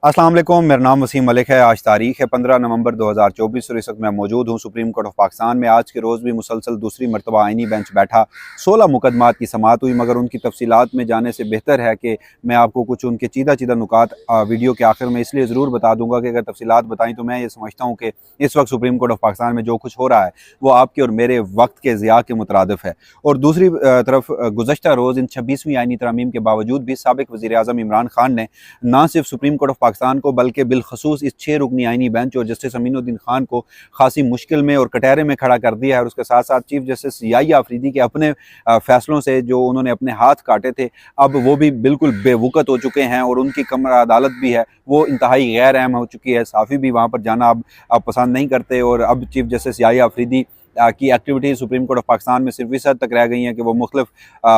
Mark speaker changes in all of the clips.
Speaker 1: अस्सलाम वालेकुम, मेरा नाम वसीम मलिक है। आज तारीख है 15 नवंबर 2024 और इस वक्त मैं मौजूद हूँ सुप्रीम कोर्ट ऑफ पाकिस्तान में। आज के रोज़ भी मुसलसल दूसरी मरतबा आइनी बेंच बैठा। 16 मुकदमात की समाअत हुई, मगर उनकी तफसीलात में जाने से बेहतर है कि मैं आपको कुछ उनके चीदा चीदा नुकात वीडियो के आखिर में इसलिए ज़रूर बता दूंगा कि अगर तफसीलात बताई तो मैं ये समझता हूँ कि इस वक्त सुप्रीम कोर्ट ऑफ पाकिस्तान में जो कुछ हो रहा है वो आपके और मेरे वक्त के ज़िया के मुतरादिफ है। और दूसरी तरफ गुज़श्ता रोज़ इन 26वीं आइनी तरमीम के बावजूद भी साबिक़ वज़ीर आज़म इमरान खान ने ना सिर्फ सुप्रीम कोर्ट ऑफ पाकिस्तान को बल्कि बिलखसूस इस 6 रुकनी आइनी बेंच और जस्टिस अमीनुद्दीन खान को खासी मुश्किल में और कटहरे में खड़ा कर दिया है। और उसके साथ साथ चीफ जस्टिस याहिया अफरीदी के अपने फैसलों से जो उन्होंने अपने हाथ काटे थे अब वो भी बिल्कुल बेवकत हो चुके हैं और उनकी कमरा अदालत भी है वो इंतहाई गैर अहम हो चुकी है। साफ़ी भी वहाँ पर जाना अब पसंद नहीं करते और अब चीफ जस्टिस याहिया अफरीदी की activities supreme court of Pakistan में सिर्फ इस हद तक रह गई हैं कि वो मुख्तलिफ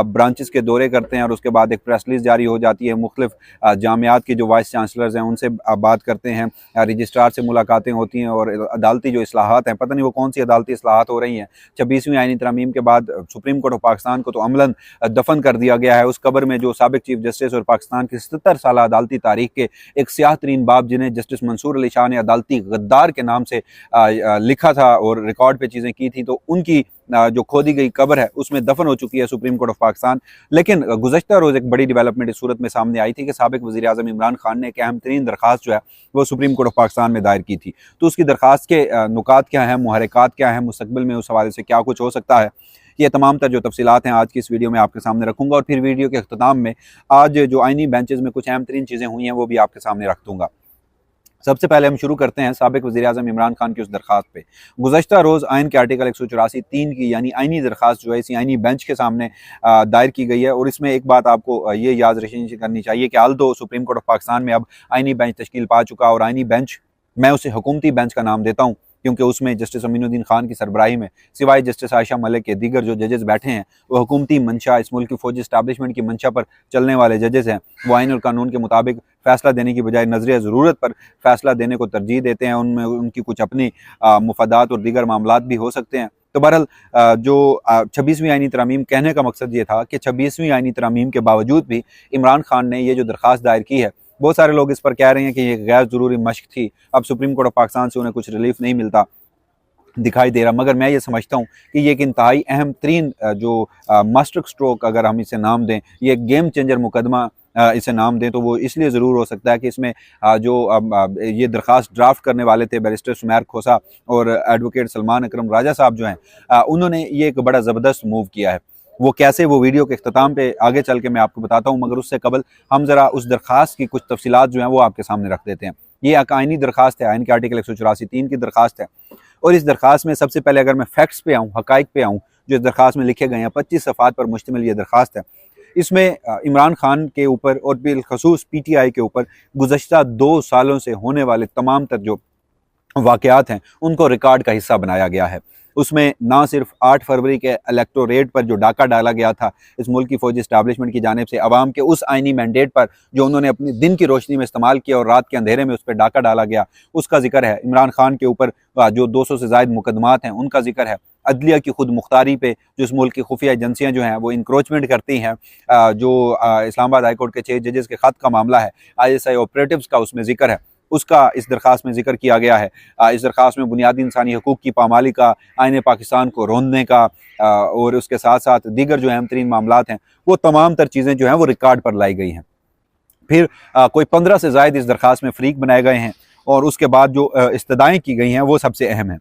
Speaker 1: ब्रांचेस के दौरे करते हैं और उसके बाद एक प्रेस रिलीज जारी हो जाती है। मुख्तलिफ जामियात के जो वाइस चांसलर्स हैं उनसे बात करते हैं, रजिस्ट्रार से मुलाकातें होती हैं और अदालती जो इस्लाहात हैं, पता नहीं वो कौन सी अदालती इस्लाहात हो रही हैं। 26वीं आइनी तरमीम के बाद सुप्रीम कोर्ट ऑफ पाकिस्तान को तो अमलन दफन कर दिया गया है। उस कब्र में जो साबिक चीफ जस्टिस और पाकिस्तान की 77 साल अदालती तारीख के एक सियाह तरीन बाब जिन्हें जस्टिस मंसूर अली शाह ने अदालती गद्दार के नाम से लिखा था और रिकॉर्ड पे चीज़ें की थी, तो उनकी जो खोदी गई कब्र है उसमें दफन हो चुकी है सुप्रीम कोर्ट ऑफ पाकिस्तान। लेकिन गुज़श्ता रोज़ एक बड़ी डेवलपमेंट इस सूरत में सामने आई थी कि साबिक वज़ीर आज़म इमरान खान ने एक अहम तरीन दरख्वास्त जो है वो सुप्रीम कोर्ट ऑफ पाकिस्तान में दायर की थी। तो उसकी दरख्वास्त के नुकात क्या हैं, मुहर्रिकात क्या हैं, मुस्तकबिल में उस हवाले से क्या कुछ हो सकता है, ये तमाम तर जो तफसीलात हैं आज की इस वीडियो में आपके सामने रखूँगा। और फिर वीडियो के अख्ताम में आज जो आइनी बेंचेस में कुछ अहम तरीन चीज़ें हुई हैं वो भी आपके सामने रख दूँगा। सबसे पहले हम शुरू करते हैं साबिक वज़ीर आज़म इमरान खान की उस दरख्वास्त पे। गुज़श्ता रोज़ आइन के आर्टिकल 184(3) की यानी आइनी दरख्वास्त जो है इसी आइनी बेंच के सामने दायर की गई है। और इसमें एक बात आपको ये याद करनी चाहिए कि Aldous supreme court of Pakistan में अब आइनी बेंच तश्कील पा चुका और आइनी बेंच मैं उसे हुकूमती बेंच का नाम देता हूँ क्योंकि उसमें जस्टिस अमीनुद्दीन खान की सरबराही में सिवाय जस्टिस आयशा मलिक के दीगर जो जजेस बैठे हैं वो हुकूमती मंशा, इस मुल्क की फौजी इस्टेब्लिशमेंट की मंशा पर चलने वाले जजेस हैं। वो आइन और कानून के मुताबिक फ़ैसला देने की बजाय नज़रिया ज़रूरत पर फ़ैसला देने को तरजीह देते हैं। उनमें उनकी कुछ अपनी मुफादात और दीगर मामलात भी हो सकते हैं। तो बहरहाल जो 26वीं आइनी तरमीम कहने का मकसद ये था कि 26वीं आइनी तरमीम के बावजूद भी इमरान खान ने ये जो दरख्वास्त दायर की है, बहुत सारे लोग इस पर कह रहे हैं कि ये गैर ज़रूरी मश्क थी, अब सुप्रीम कोर्ट ऑफ पाकिस्तान से उन्हें कुछ रिलीफ नहीं मिलता दिखाई दे रहा। मगर मैं ये समझता हूँ कि ये एक इंतहाई अहम तरीन जो मास्टर स्ट्रोक अगर हम इसे नाम दें, ये गेम चेंजर मुकदमा इसे नाम दें तो वो इसलिए ज़रूर हो सकता है कि इसमें जो ये दरख्वास्त ड्राफ्ट करने वाले थे बैरिस्टर सुमैर खोसा और एडवोकेट सलमान अकरम राजा साहब जो हैं उन्होंने ये एक बड़ा ज़बरदस्त मूव किया है। वो कैसे, वो वीडियो के अख्ताम पे आगे चल के मैं आपको बताता हूँ, मगर उससे कबल हम ज़रा उस दरख्वास्त की कुछ तफसीलात जो हैं वो आपके सामने रख देते हैं। ये एक आइनी दरख्वास्त है, आइन के आर्टिकल 184(3) की दरख्वास्त है। और इस दरख्वास्त में सबसे पहले अगर मैं फैक्ट्स पे आऊँ, हकाइक पे आऊँ जो इस दरख्वास्त में लिखे गए हैं, 25 सफ़ात पर मुश्तमिल ये दरख्वास्त है। इसमें इमरान खान के ऊपर और बिलखसूस PTI के ऊपर गुज़श्ता 2 सालों से होने वाले तमाम तर जो वाक़यात हैं उनको रिकॉर्ड का हिस्सा बनाया गया है। उसमें ना सिर्फ 8 फरवरी के इलेक्टोरेट पर जो डाका डाला गया था इस मुल्क की फौजी इस्टेब्लिशमेंट की जानिब से अवाम के उस आइनी मैंडेट पर जो उन्होंने अपनी दिन की रोशनी में इस्तेमाल किया और रात के अंधेरे में उस पर डाका डाला गया, उसका जिक्र है। इमरान खान के ऊपर जो 200 से ज़ायद मुकदमात हैं उनका जिक्र है। अदलिया की खुद मुख्तारी पे जो इस मुल्क की खुफिया एजेंसियाँ जो हैं वो इंक्रोचमेंट करती हैं, जो इस्लामाबाद हाई कोर्ट के 6 जजेस के ख़त का मामला है, ISI ऑपरेटिव्स का उसमें जिक्र है, उसका इस दरख्वास्त में जिक्र किया गया है। इस दरख्वास्त में बुनियादी इंसानी हकूक़ की पामाली का, आइन पाकिस्तान को रोंदने का और उसके साथ साथ दीगर जो अहम तरीन मामलात हैं वो तमाम तर चीज़ें जो हैं वो रिकॉर्ड पर लाई गई हैं। फिर कोई 15 से ज़ायद इस दरख्वास्त में फ़रीक बनाए गए हैं और उसके बाद जो इस्तदाएँ की गई हैं वो सबसे अहम हैं।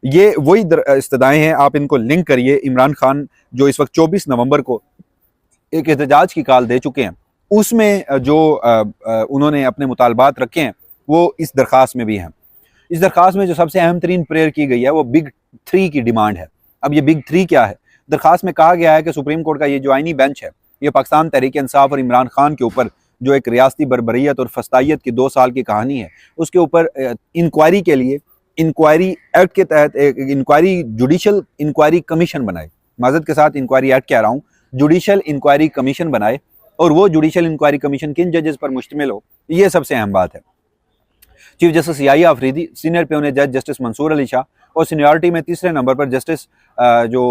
Speaker 1: ये वही इस्तदाएँ हैं, आप इनको लिंक करिए। इमरान खान जो इस वक्त 24 नवंबर को एक एहतजाज की कॉल दे चुके हैं, उसमें जो उन्होंने अपने मुतालबात रखे हैं वो इस दरख्वास्त में भी हैं। इस दरख्वास्त में जो सबसे अहम तरीन प्रेयर की गई है वो बिग 3 की डिमांड है। अब ये बिग 3 क्या है? दरख्वास्त में कहा गया है कि सुप्रीम कोर्ट का ये जो आइनी बेंच है ये पाकिस्तान तहरीक इंसाफ और इमरान खान के ऊपर जो एक रियासती बरबरीत और फस्तायत की 2 साल की कहानी है उसके ऊपर इंक्वायरी के लिए इंक्वायरी एक्ट के तहत एक इंक्वायरी जुडिशल इंक्वायरी कमीशन बनाए। माजरत के साथ इंक्वायरी एक्ट कह रहा हूँ, जुडिशल इंक्वायरी कमीशन बनाए और वो जुडिशल इंक्वायरी कमीशन किन जजेस पर मुश्तमिल हो, ये सबसे अहम बात है। Chief justice Yahya Afridi, senior पे जज जस्टिस मंसूर अली शाह और सीनियरिटी में तीसरे नंबर पर जस्टिस जो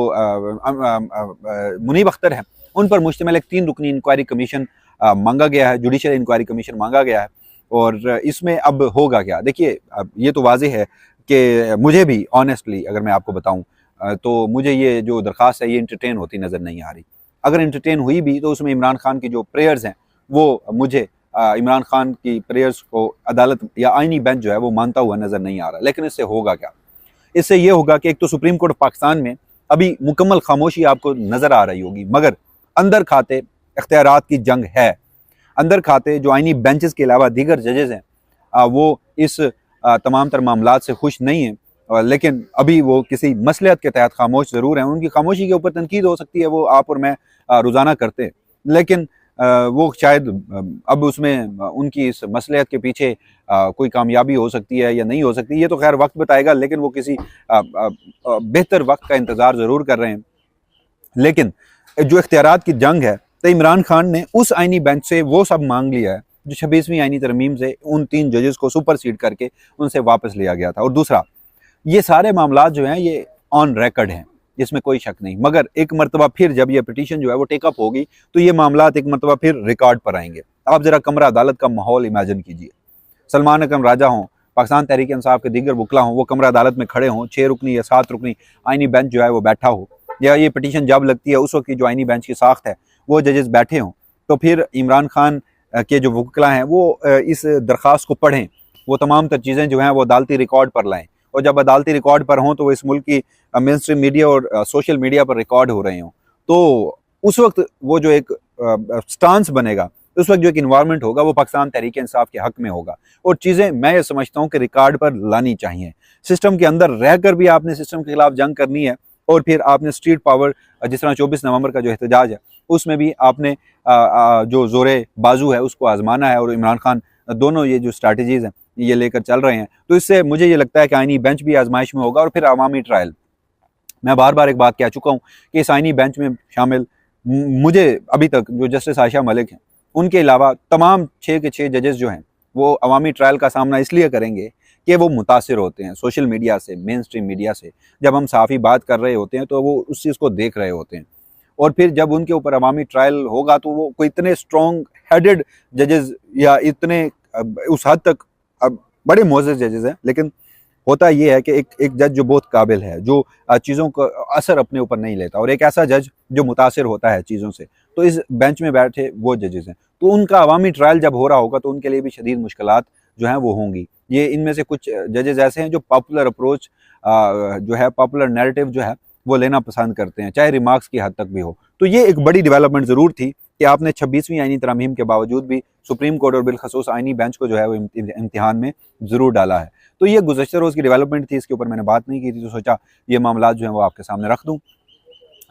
Speaker 1: मुनीब अख्तर हैं उन पर मुश्तमिल एक 3 रुकनी इंक्वायरी कमीशन मांगा गया है, जुडिशल इंक्वायरी कमीशन मांगा गया है। और इसमें अब होगा क्या, देखिए अब ये तो वाज़ेह है कि मुझे भी ऑनेस्टली अगर मैं आपको बताऊं तो मुझे ये जो दरख्वास्त है ये इंटरटेन होती नज़र नहीं आ रही। अगर इंटरटेन हुई भी तो उसमें इमरान खान की जो प्रेयर्स हैं वो मुझे इमरान खान की प्रेयर्स को अदालत या आईनी बेंच जो है वो मानता हुआ नज़र नहीं आ रहा। लेकिन इससे होगा क्या, इससे ये होगा कि एक तो सुप्रीम कोर्ट ऑफ पाकिस्तान में अभी मुकम्मल खामोशी आपको नज़र आ रही होगी, मगर अंदर खाते इख्तियारात की जंग है। अंदर खाते जो आईनी बेंचेस के अलावा दीगर जजेस हैं वो इस तमाम तर मामलात से खुश नहीं हैं, लेकिन अभी वो किसी मसलहत के तहत खामोश ज़रूर हैं। उनकी खामोशी के ऊपर तनकीद हो सकती है, वो आप और मैं रोज़ाना करते हैं, लेकिन वो शायद अब उसमें उनकी इस मसलहत के पीछे कोई कामयाबी हो सकती है या नहीं हो सकती, ये तो खैर वक्त बताएगा। लेकिन वो किसी बेहतर वक्त का इंतज़ार ज़रूर कर रहे हैं। लेकिन जो इख्तियारात की जंग है, तो इमरान खान ने उस आईनी बेंच से वो सब मांग लिया है जो 26वीं आईनी तरमीम से उन 3 जजेस को सुपरसीड करके उनसे वापस लिया गया था। और दूसरा, ये सारे मामलात जो हैं ये ऑन रिकॉर्ड हैं, इसमें कोई शक नहीं, मगर एक मरतबा फिर जब ये पिटीशन जो है वो टेकअप होगी तो ये मामलात एक मरतबा फिर रिकॉर्ड पर आएंगे। आप ज़रा कमरा अदालत का माहौल इमेजिन कीजिए, सलमान अकरम राजा हों, पाकिस्तान तहरीक इंसाफ के दीगर वकला हों, वो कमरा अदालत में खड़े हों, 6 रुकनी या 7 रुकनी आईनी बेंच जो है वो बैठा हो, या ये पिटीशन जब लगती है उस वक्त की जो आईनी बेंच की साख्त है वो जजेस बैठे हों, तो फिर इमरान खान के जो वकला हैं वो इस दरख्वास्त को पढ़ें, वो तमाम तर चीज़ें जो हैं वो अदालती रिकॉर्ड पर लाएँ, और जब अदालती रिकॉर्ड पर हों तो वो इस मुल्क की मेन स्ट्रीम मीडिया और सोशल मीडिया पर रिकॉर्ड हो रहे हों, तो उस वक्त वो जो एक स्टांस बनेगा, उस वक्त जो एक इन्वायरमेंट होगा वो पाकिस्तान तहरीक इंसाफ के हक में होगा। और चीज़ें मैं ये समझता हूँ कि रिकॉर्ड पर लानी चाहिए। सिस्टम के अंदर रहकर भी आपने सिस्टम के खिलाफ जंग करनी है, और फिर आपने स्ट्रीट पावर जिस तरह 24 नवंबर का जो एहतजाज है उसमें भी आपने जो जोरे बाजू है उसको आजमाना है, और इमरान खान दोनों ये जो स्ट्रैटेजीज़ हैं ये लेकर चल रहे हैं। तो इससे मुझे ये लगता है कि आईनी बेंच भी आजमाइश में होगा, और फिर अवामी ट्रायल। मैं बार बार एक बात कह चुका हूँ कि इस आईनी बेंच में शामिल मुझे अभी तक जो जस्टिस आयशा मलिक हैं उनके अलावा तमाम 6 के 6 जजेस जो हैं वो अवामी ट्रायल का सामना इसलिए करेंगे कि वो मुतासिर होते हैं सोशल मीडिया से, मेन स्ट्रीम मीडिया से। जब हम साफ़ी बात कर रहे होते हैं तो वो उस चीज़ को देख रहे होते हैं, और फिर जब उनके ऊपर अवामी ट्रायल होगा तो वो कोई इतने स्ट्रॉन्ग हेडेड जजेस या इतने उस हद तक बड़े मोअज़्ज़ज़ जजेस हैं, लेकिन होता ये है कि एक जज जो बहुत काबिल है, जो चीज़ों का असर अपने ऊपर नहीं लेता, और एक ऐसा जज जो मुतासिर होता है चीज़ों से, तो इस बेंच में बैठे वो जजेस हैं। तो उनका अवामी ट्रायल जब हो रहा होगा तो उनके लिए भी शदीद मुश्किलात जो हैं वो होंगी। ये इनमें से कुछ जजेस ऐसे हैं जो पॉपुलर अप्रोच जो है, पॉपुलर नैरेटिव जो है वो लेना पसंद करते हैं, चाहे रिमार्क्स की हद तक भी हो। तो ये एक बड़ी डेवलपमेंट ज़रूर थी कि आपने 26वीं आईनी तरमीम के बावजूद भी सुप्रीम कोर्ट और बिलखसूस आईनी बेंच को जो है वो इम्तिहान में ज़रूर डाला है। तो ये गुज़श्ता रोज़ की डेवलपमेंट थी, इसके ऊपर मैंने बात नहीं की थी, तो सोचा ये मामला जो हैं वो आपके सामने रख दूँ।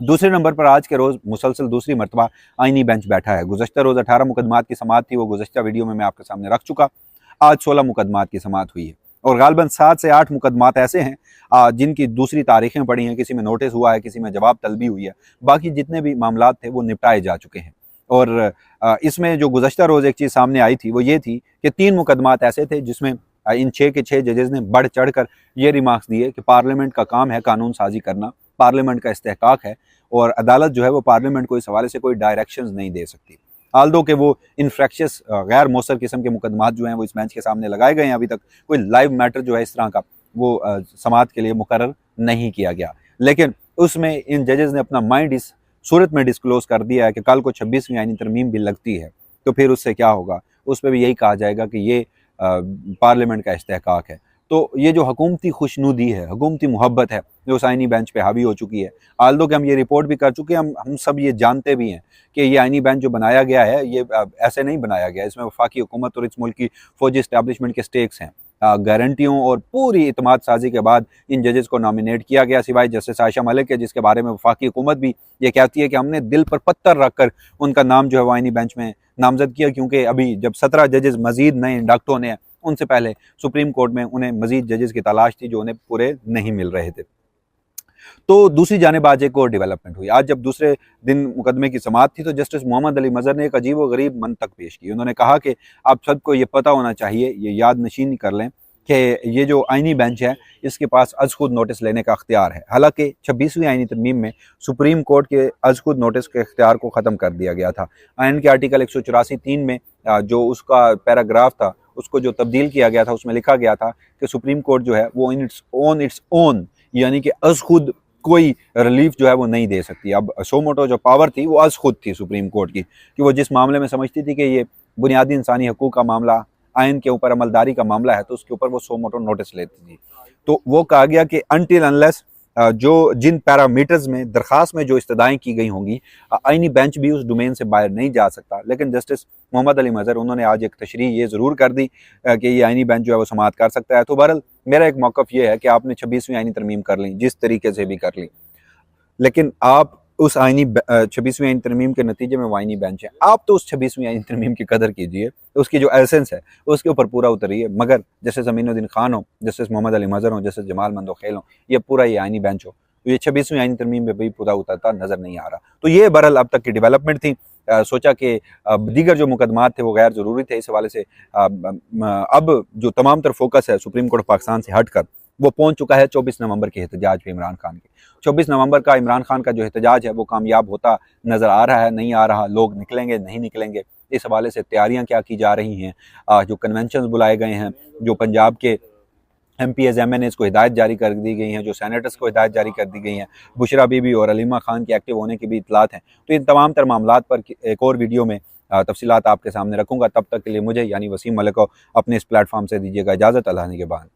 Speaker 1: दूसरे नंबर पर आज के रोज़ मुसलसल दूसरी मरतबा आईनी बेंच बैठा है। गुज़श्ता रोज़ 18 मुकदमात की समाअत थी, वो गुज़श्ता वीडियो में मैं आपके सामने रख चुका। आज 16 मुकदमात की समाअत हुई है, और गालबन 7 से 8 मुकदमात ऐसे हैं जिनकी दूसरी तारीखें पड़ी हैं, किसी में नोटिस हुआ है, किसी में जवाब तलबी हुई है। बाकी जितने भी मामलात थे वो निपटाए जा चुके हैं। और इसमें जो गुज़श्ता रोज़ एक चीज़ सामने आई थी वो ये थी कि 3 मुकदमात ऐसे थे जिसमें इन 6 के 6 जजेस ने बढ़ चढ़ कर ये रिमार्क्स दिए कि पार्लियामेंट का काम है कानून साजी करना, पार्लियामेंट का इस्तेहकाक है, और अदालत जो है वो पार्लियामेंट को इस हवाले से कोई डायरेक्शंस नहीं दे सकती। आल्दो के वो इनफ्रैक्शियस गैर मौसर किस्म के मुकदमात जो हैं वो इस बेंच के सामने लगाए गए हैं, अभी तक कोई लाइव मैटर जो है इस तरह का वो समाअत के लिए मुकर्रर नहीं किया गया। लेकिन उसमें इन जजेस ने अपना माइंड इस सूरत में डिस्क्लोज कर दिया है कि कल को 26वीं आईनी तरमीम भी लगती है तो फिर उससे क्या होगा, उस पर भी यही कहा जाएगा कि ये पार्लियामेंट का इस्तेहकाक है। तो ये जो हुकूमती खुशनुदी है, हुकूमती मोहब्बत है जो उस आईनी बेंच पे हावी हो चुकी है, आल्दो कि हम ये रिपोर्ट भी कर चुके हैं, हम सब ये जानते भी हैं कि ये आईनी बेंच जो बनाया गया है ये ऐसे नहीं बनाया गया, इसमें वफाकी हुकूमत और इस मुल्क की फौजी इस्टेब्लिशमेंट के स्टेक्स हैं। गारंटियों और पूरी इतमाद साजी के बाद इन जजेस को नॉमिनेट किया गया, सिवाय जस्टिस आयशा मलिक के, जिसके बारे में वफाकी हुकूमत भी ये कहती है कि हमने दिल पर पत्थर रख कर उनका नाम जो है वो आईनी बेंच में नामजद किया, क्योंकि अभी जब 17 जजेस मजीद नए इंडक्ट होने हैं उनसे पहले सुप्रीम कोर्ट में उन्हें मजीद जजेस की तलाश थी जो उन्हें पूरे नहीं मिल रहे थे। तो दूसरी जानिब आज एक और डेवलपमेंट हुई। आज जब दूसरे दिन मुकदमे की समाअत थी तो जस्टिस मोहम्मद अली मजहर ने एक अजीब व गरीब मंतक पेश की। उन्होंने कहा कि आप सबको ये पता होना चाहिए, ये याद नशीन कर लें कि ये जो आईनी बेंच है इसके पास अज खुद नोटिस लेने का अख्तियार है। हालांकि 26वीं आईनी तरमीम में सुप्रीम कोर्ट के अज खुद नोटिस के अख्तियार को ख़त्म कर दिया गया था। आइन के आर्टिकल 184(3) में जो उसका पैराग्राफ था उसको जो तब्दील किया गया था उसमें लिखा गया था कि सुप्रीम कोर्ट जो है वो इट्स ओन यानी कि अज खुद कोई रिलीफ जो है वो नहीं दे सकती। अब सो मोटो जो पावर थी वो अज खुद थी सुप्रीम कोर्ट की, कि वो जिस मामले में समझती थी कि ये बुनियादी इंसानी हकूक़ का मामला, आइन के ऊपर अमलदारी का मामला है, तो उसके ऊपर वो सो मोटो नोटिस लेती थी। तो वो कहा गया कि अनटिल अनलेस जो जिन पैरामीटर्स में दरखास्त में जो इस्तदाएँ की गई होंगी, आइनी बेंच भी उस डोमेन से बाहर नहीं जा सकता। लेकिन जस्टिस मोहम्मद अली मज़हर उन्होंने आज एक तशरीह ये ज़रूर कर दी कि ये आइनी बेंच जो है वो समाअत कर सकता है। तो बहरहाल मेरा एक मौक़िफ़ ये है कि आपने 26वीं आइनी तरमीम कर ली, जिस तरीके से भी कर ली, लेकिन आप उस 26वीं आइनी तरमीम के नतीजे में वो आइनी बेंच है, आप तो उस 26वीं आइनी तरमीम की कदर कीजिए, उसकी जो एसेंस है उसके ऊपर पूरा उतरिए। मगर जैसे ज़मीनुद्दीन खान हो, जैसे मोहम्मद अली मज़हर हो, जैसे जमाल मंदोखेल हो, ये पूरा ये आइनी बेंच हो, ये 26वीं आइनी तरमीम में भी पूरा उतरता नज़र नहीं आ रहा। तो ये बहरहाल अब तक की डेवलपमेंट थी। सोचा कि दीगर जो मुकदमात थे वो गैर ज़रूरी थे, इस हवाले से अब जो तमाम तर फोकस है सुप्रीम कोर्ट ऑफ पाकिस्तान से हट कर वो पहुंच चुका है 24 नवंबर के एहतजाज पे इमरान खान के। 24 नवंबर का इमरान खान का जो एहतजाज है वो कामयाब होता नज़र आ रहा है, नहीं आ रहा, लोग निकलेंगे नहीं निकलेंगे, इस हवाले से तैयारियां क्या की जा रही हैं। जो कन्वेंशन बुलाए गए हैं, जो पंजाब के MPs MNAs को हिदायत जारी कर दी गई हैं, जो सेनेटर्स को हिदायत जारी कर दी गई हैं, बुशरा बीबी और अलीमा खान के एक्टिव होने की भी इतलात हैं। तो इन तमाम तर मामलात पर एक और वीडियो में तफसीलात आपके सामने रखूँगा। तब तक के लिए मुझे यानी वसीम मलिक को अपने इस प्लेटफॉर्म से दीजिएगा इजाज़त। अल्लाह के बाद।